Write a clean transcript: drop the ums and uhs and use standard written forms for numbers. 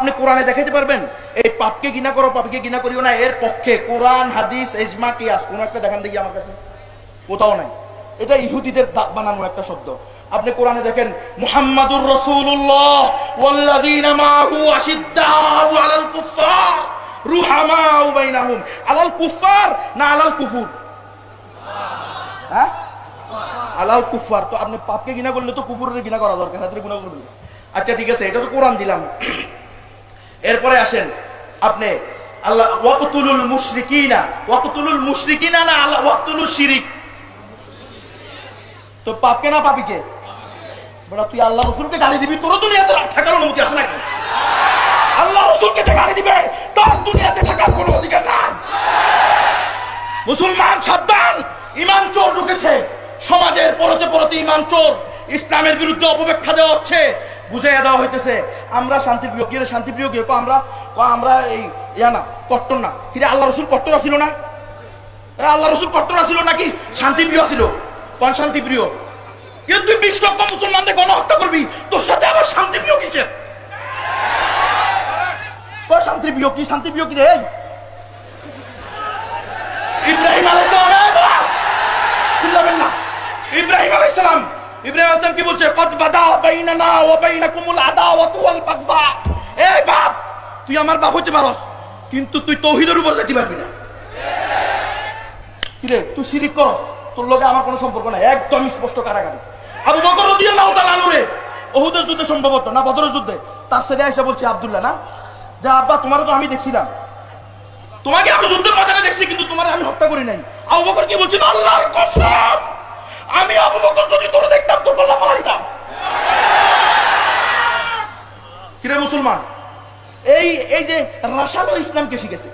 আপনি কোরআনে দেখাইতে পারবেন এই পাপকে ঘৃণা করো, পাপকে ঘৃণা করিও না, এর পক্ষে কোরআন, হাদিস, ইজমা, কিয়াস কোন একটা দেখান দেখি আমার কাছে? কোথাও নাই। এটা ইহুদিদের বানানো একটা শব্দ। আপনি কোরআনে দেখেন মুহাম্মাদুর রাসূলুল্লাহ ওয়াল্লাযীনা মাআহু আশিদ্দাউ আলাল কুফফার রুহামাউ বাইনাহুম। আলাল কুফফার না আলাল কুফুর? হ্যাঁ, আলাল কুফফার। তো আপনি পাপকে ঘৃণা করলে তো কুফুরের ঘৃণা করা দরকার, হাতের গুনাহ করবেন। আচ্ছা ঠিক আছে, এটা তো কোরআন দিলাম। এরপরে আসেন আপনি আল্লাহ ওয়াকতুলুল মুশরিকিনা, ওয়াকতুলুল মুশরিকিনা না আল্লাহ ওয়াকতুলুল শিরিক? তো পাপকে না পাপিকে? বড় তুই আল্লাহ রাসূলকে গালি দিবি, তোর দুনিয়াতে থাকার অনুমতি আছে নাকি? আল্লাহ রাসূলকে যে গালি দিবে তার দুনিয়াতে থাকার কোনো অধিকার নাই। মুসলমান সাবধান, ঈমান চোর ঢুকেছে সমাজের। পরতে পরতে ঈমান চোর, ইসলামের বিরুদ্ধে অপব্যাখ্যা দেওয়া হচ্ছে, বুঝাইয়া দেওয়া হইতেছে আমরা শান্তিপ্রিয়। কি রে শান্তিপ্রিয়? কি আমরা এই ইয়া না, কট্টর না। কি রে আল্লাহ রাসূল কট্টর ছিল না? আল্লাহ রাসূল কট্টর ছিল নাকি শান্তিপ্রিয় ছিল? কোন শান্তিপ্রিয়? কিন্তু তুই 20 লক্ষ মুসলমানদের গণহত্যা করবি, তোর সাথে আবার শান্তিপ্রিয় কিসের? শান্তিপ্রিয় কি? শান্তিপ্রিয় কি রে? ইব্রাহিম আলাইহিস সালাম, শুনলেন না? ইব্রাহিম আলাইহিস সালাম, ইব্রাহিম আলাইহিস সালাম কি বলছে? কদ বাদা বাইনানা ওয়া বাইনাকুমুল আদাওয়াতু ওয়াল বাগদা। এই বাপ, তুই আমার বাপ হইতে পারস, কিন্তু তুই তাওহীদের উপর যেতে পারবি না। কি রে তুই শিরিক করস, তোর লগে আমার কোনো সম্পর্ক নাই। একদম স্পষ্ট কারাগারে। আবু বকর রাদিয়াল্লাহু তাআলা আনহু উহুদের যুদ্ধে সম্ভবত না বদরের যুদ্ধে তার ছেলে আয়েশা বলছে আব্দুল্লাহ না, যে আব্বা তোমারও তো আমি দেখছিলাম, তোমাকে আমি যুদ্ধের ময়দানে দেখছি, কিন্তু তোমারে আমি হত্যা করি নাই। আবু বকর কি বলছেন? আল্লাহর কসম, আমি আবু বকর যদি তোরে দেখতাম তো গলা ফালাইতাম। কিরে মুসলমান, এই যে রাশাদও ইসলামকে শিখেছে।